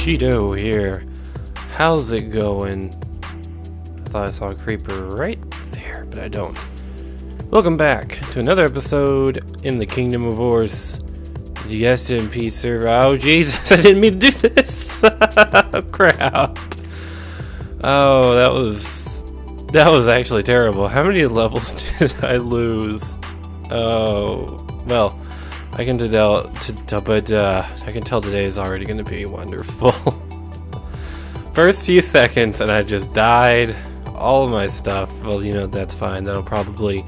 TLCheeto here. How's it going? I thought I saw a creeper right there, but I don't. Welcome back to another episode in the Kingdom of Ors, the SMP server. Oh Jesus, I didn't mean to do this. Crap. Oh, that was actually terrible. How many levels did I lose? Oh, well, I can tell today is already going to be wonderful. First few seconds and I just died. All of my stuff, well, you know, that's fine. That'll probably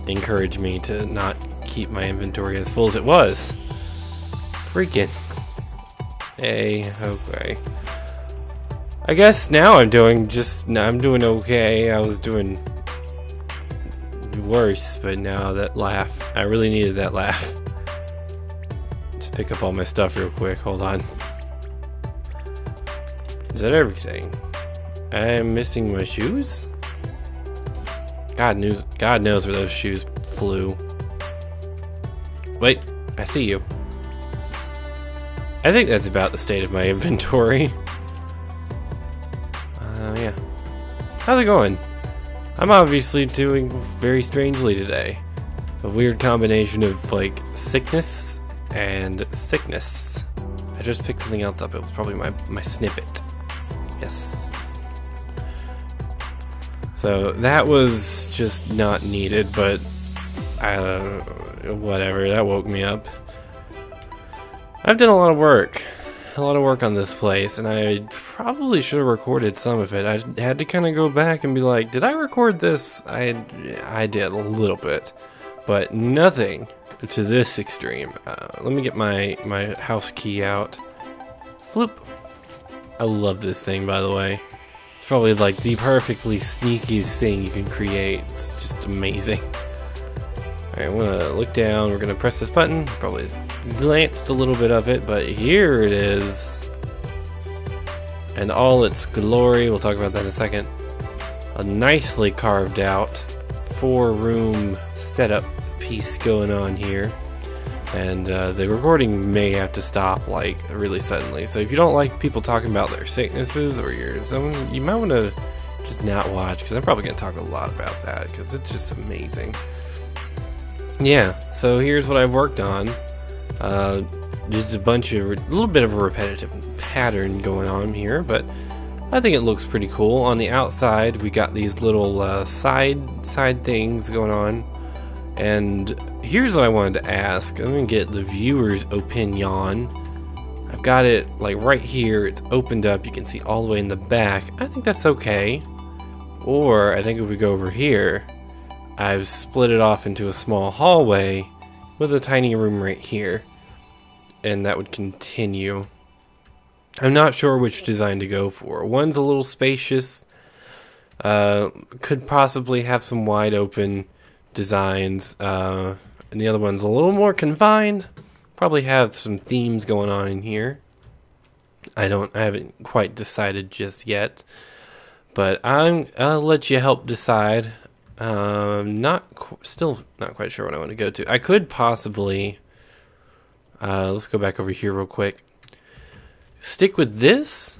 encourage me to not keep my inventory as full as it was. Freaking. Hey, okay. I guess now I'm doing okay. I was doing worse, but now that laugh, I really needed that laugh. Just pick up all my stuff real quick. Hold on. Is that everything? I'm missing my shoes? God knows where those shoes flew. Wait, I see you. I think that's about the state of my inventory. Yeah. How's it going? I'm obviously doing very strangely today. A weird combination of, like, sickness and sickness. I just picked something else up. It was probably my snippet. Yes. So, that was just not needed, but whatever. That woke me up. I've done a lot of work on this place, and I probably should have recorded some of it. I had to kind of go back and be like, did I record this? I did a little bit, but nothing to this extreme. Let me get my house key out. Floop. I love this thing, by the way. It's probably like the perfectly sneakiest thing you can create. It's just amazing. Alright, I'm gonna look down. We're gonna press this button. Probably glanced a little bit of it, but here it is. And all its glory. We'll talk about that in a second. A nicely carved out 4-room setup piece going on here. And the recording may have to stop, like, really suddenly. So if you don't like people talking about their sicknesses or you might want to just not watch, because I'm probably going to talk a lot about that, because it's just amazing. Yeah, so here's what I've worked on. Just a little bit of a repetitive pattern going on here, but I think it looks pretty cool. On the outside, we got these little side things going on. And here's what I wanted to ask. I'm gonna get the viewer's opinion. I've got it like right here. It's opened up. You can see all the way in the back. I think that's okay. Or I think if we go over here, I've split it off into a small hallway with a tiny room right here. And that would continue. I'm not sure which design to go for. One's a little spacious. Could possibly have some wide open designs, and the other one's a little more confined. Probably have some themes going on in here. I haven't quite decided just yet, but I'll let you help decide. Still not quite sure what I want to go to. I could possibly let's go back over here real quick. Stick with this,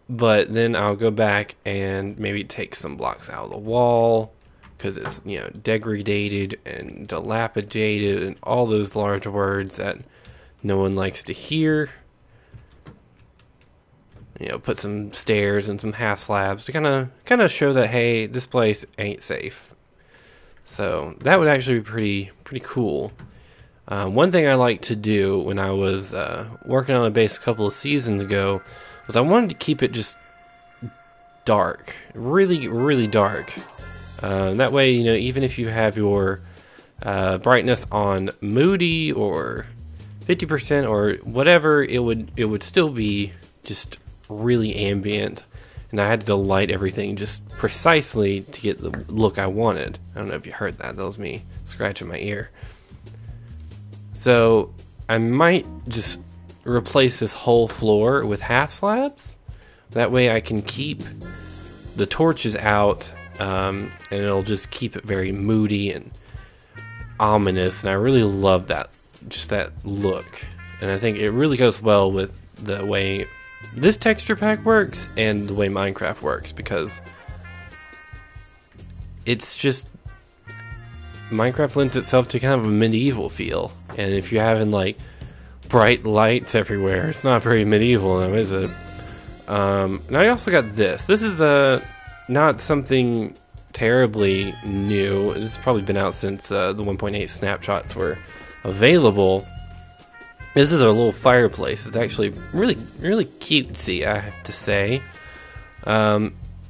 but then I'll go back and maybe take some blocks out of the wall, because it's, you know, degraded and dilapidated and all those large words that no one likes to hear. You know, put some stairs and some half slabs to kind of show that, hey, this place ain't safe. So that would actually be pretty cool. One thing I like to do when I was working on a base a couple of seasons ago was I wanted to keep it just dark, really dark. That way, you know, even if you have your brightness on moody or 50% or whatever, it would still be just really ambient. And I had to light everything just precisely to get the look I wanted. I don't know if you heard that. That was me scratching my ear. So I might just replace this whole floor with half slabs. That way I can keep the torches out, and it'll just keep it very moody and ominous. And I really love that, just that look. And I think it really goes well with the way this texture pack works and the way Minecraft works, because it's just Minecraft lends itself to kind of a medieval feel, and if you're having like bright lights everywhere, it's not very medieval now, is it? And I also got this. This is not something terribly new. This has probably been out since the 1.8 snapshots were available. This is a little fireplace. It's actually really cutesy, I have to say.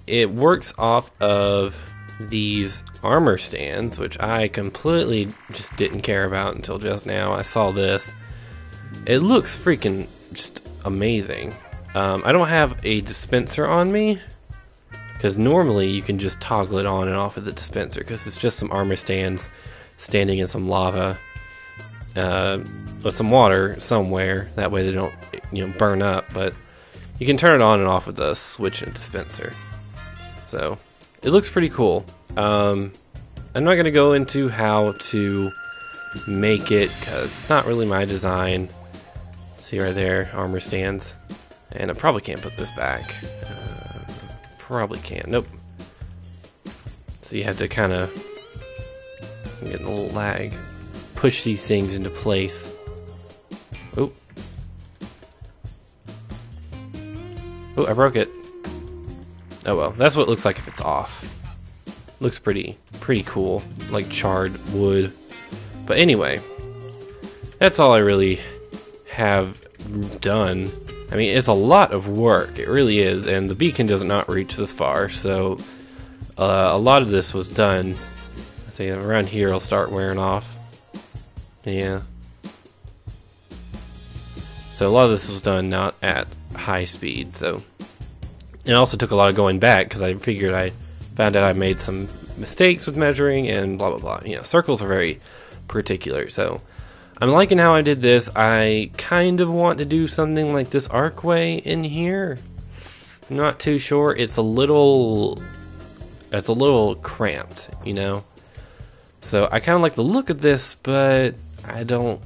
It works off of these armor stands, which I completely just didn't care about until just now. I saw this. It looks freaking just amazing. I don't have a dispenser on me, because normally you can just toggle it on and off of the dispenser, because it's just some armor stands standing in some lava with some water somewhere. That way they don't, burn up. But you can turn it on and off with the switch and dispenser. So it looks pretty cool. I'm not going to go into how to make it, because it's not really my design. See right there, armor stands. And I probably can't put this back. Probably can't. Nope. So you have to kind of, I'm getting a little lag, push these things into place. Oh. Oh, I broke it. Oh well, that's what it looks like if it's off. Looks pretty cool, like charred wood. But anyway, that's all I really have done. I mean, it's a lot of work, it really is, and the beacon does not reach this far, so a lot of this was done. I think around here I'll start wearing off. Yeah. So a lot of this was done not at high speed, so it also took a lot of going back, because I figured I found out I made some mistakes with measuring and blah blah blah. Circles are very particular, so I'm liking how I did this. I kind of want to do something like this archway in here. I'm not too sure. It's a little cramped, So I kind of like the look of this, but I don't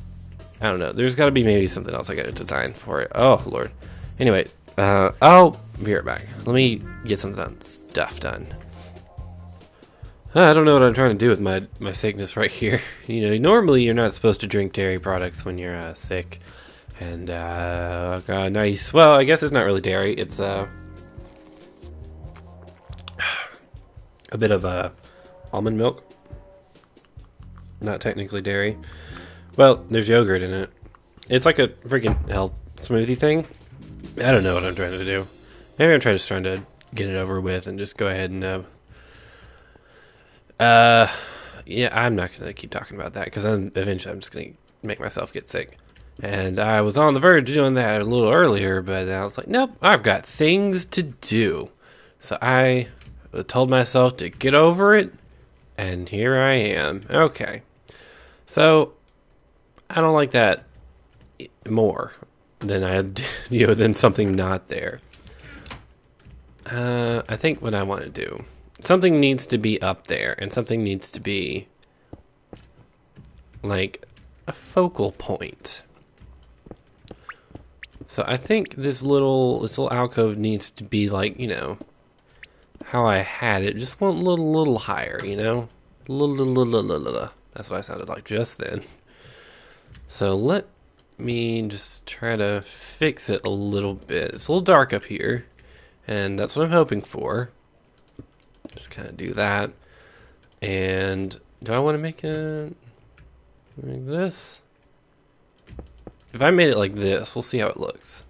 know. There's got to be maybe something else I got to design for it. Oh Lord. Anyway, I'll be right back. Let me get some stuff done. I don't know what I'm trying to do with my sickness right here. Normally you're not supposed to drink dairy products when you're sick. And, nice. Well, I guess it's not really dairy. It's a bit of almond milk. Not technically dairy. Well, there's yogurt in it. It's like a freaking health smoothie thing. I don't know what I'm trying to do. Maybe I'm just trying to get it over with and just go ahead and yeah, I'm not gonna keep talking about that, because eventually I'm just gonna make myself get sick. And I was on the verge of doing that a little earlier, but I was like, nope, I've got things to do. So I told myself to get over it, and here I am. Okay. So I don't like that more than than something not there. I think what I want to do, something needs to be up there, and something needs to be like a focal point. So I think this little alcove needs to be like, how I had it, just one little higher, That's what I sounded like just then. So let me just try to fix it a little bit. It's a little dark up here, and that's what I'm hoping for. Just kind of do that. And do I want to make it like this? If I made it like this, we'll see how it looks.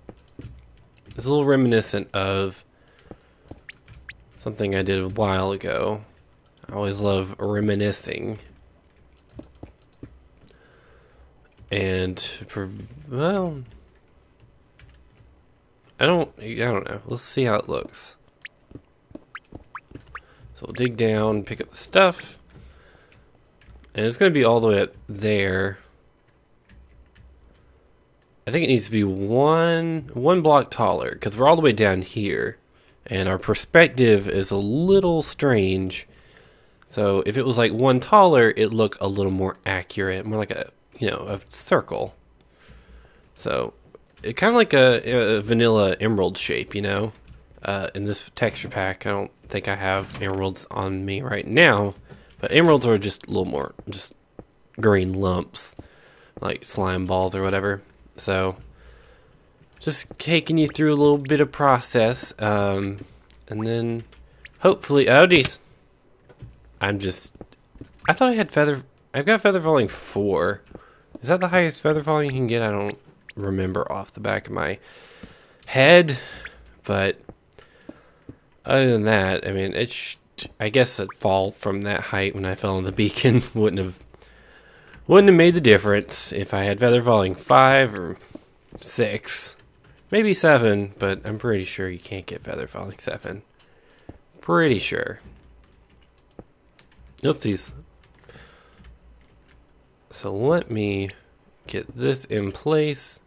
It's a little reminiscent of something I did a while ago. I always love reminiscing. And well, I don't know. Let's see how it looks. So we'll dig down, pick up the stuff, and it's going to be all the way up there. I think it needs to be one block taller, because we're all the way down here, and our perspective is a little strange. So if it was like one taller, it'd look a little more accurate, more like a circle. So kind of like a vanilla emerald shape, you know. In this texture pack, I don't think I have emeralds on me right now, but emeralds are just a little more just green lumps, like slime balls or whatever. So, just taking you through a little bit of process, and then hopefully, oh geez, I thought I had feather. I've got feather falling 4. Is that the highest feather falling you can get? I don't remember off the back of my head, but other than that, I mean, I guess a fall from that height when I fell on the beacon wouldn't have made the difference if I had feather falling 5 or 6, maybe 7, but I'm pretty sure you can't get feather falling 7. Pretty sure. Oopsies. So let me get this in place.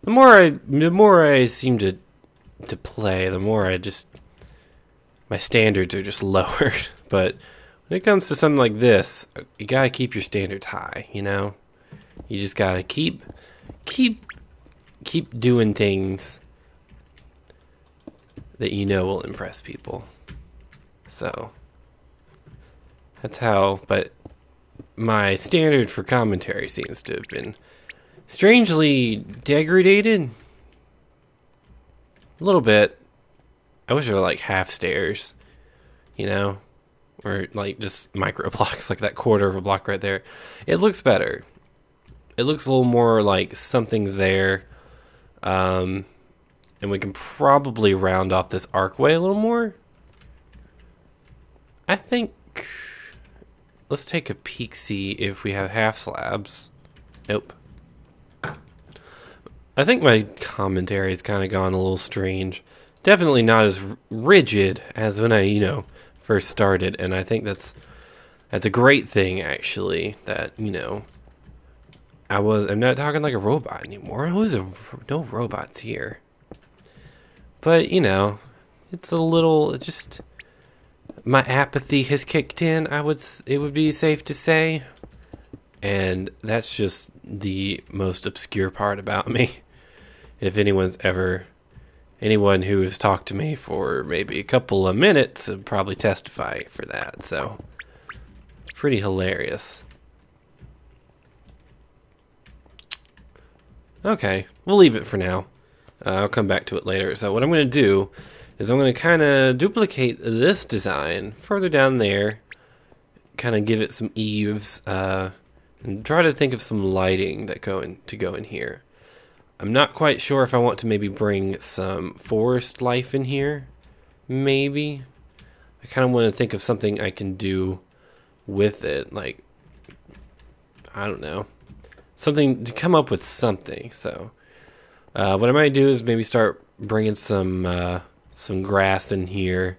The more I seem to play, the more my standards are just lowered. But when it comes to something like this, you gotta keep your standards high, you know? You just gotta keep doing things that you know will impress people. So that's how, but my standard for commentary seems to have been strangely degraded. A little bit. I wish there were like half stairs, you know? Or like just micro blocks, like that quarter of a block right there. It looks better. It looks a little more like something's there. And we can probably round off this archway a little more. I think, let's take a peek, see if we have half slabs. Nope. I think my commentary has kind of gone a little strange. Definitely not as rigid as when I, first started. And I think that's a great thing, actually, that, I'm not talking like a robot anymore. No robots here. But, it's a little, just, my apathy has kicked in, it would be safe to say. And that's just the most obscure part about me. If anyone who has talked to me for maybe a couple of minutes would probably testify for that. So, pretty hilarious. Okay, we'll leave it for now. I'll come back to it later. So what I'm going to do is I'm going to kind of duplicate this design further down there, kind of give it some eaves, and try to think of some lighting that go in here. I'm not quite sure if I want to maybe bring some forest life in here. Maybe. I kind of want to think of something I can do with it, like, I don't know. Something to come up with something. So what I might do is maybe start bringing some grass in here,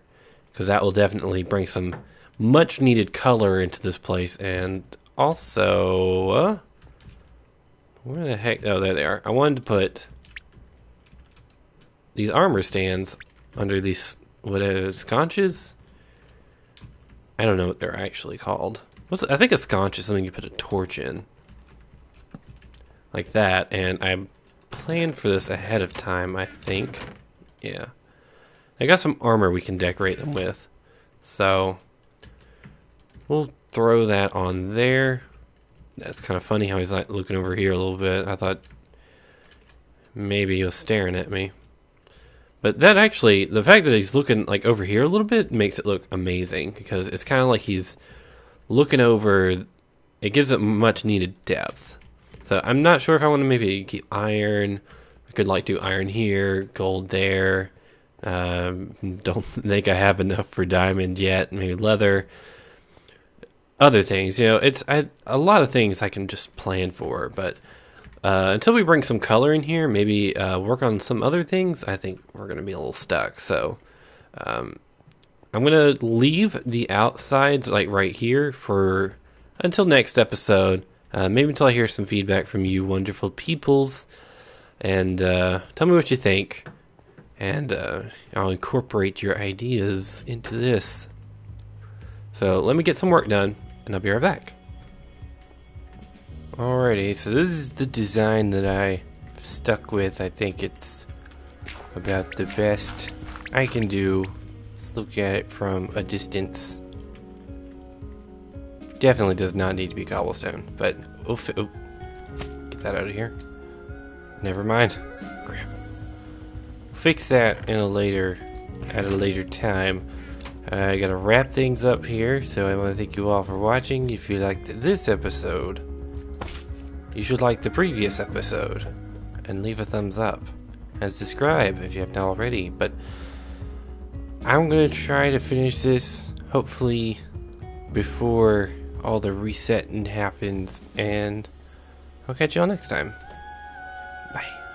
because that will definitely bring some much needed color into this place. And also where the heck, oh, there they are. I wanted to put these armor stands under these, what are sconces? I don't know what they're actually called. I think a sconce is something you put a torch in, like that. And I planned for this ahead of time, I think. Yeah, I got some armor we can decorate them with, so we'll throw that on there. That's kind of funny how he's like looking over here a little bit. I thought maybe he was staring at me, but that actually, the fact that he's looking like over here a little bit makes it look amazing, because it's kind of like he's looking over. It gives it much needed depth. So I'm not sure if I want to maybe keep iron. I could like do iron here, gold there. Don't think I have enough for diamond yet. Maybe leather. Other things, it's a lot of things I can just plan for. But until we bring some color in here, maybe work on some other things, I think we're going to be a little stuck. So I'm going to leave the outsides like right here for until next episode. Maybe until I hear some feedback from you wonderful peoples. And tell me what you think. And I'll incorporate your ideas into this. So let me get some work done, and I'll be right back. Alrighty, so this is the design that I stuck with. I think it's about the best I can do. Let's look at it from a distance. Definitely does not need to be cobblestone, but oh, get that out of here. Never mind. Crap. Fix that at a later time. I gotta wrap things up here, so I want to thank you all for watching. If you liked this episode, you should like the previous episode and leave a thumbs up and subscribe if you have not already. But I'm gonna try to finish this hopefully before all the resetting happens, and I'll catch y'all next time. Bye.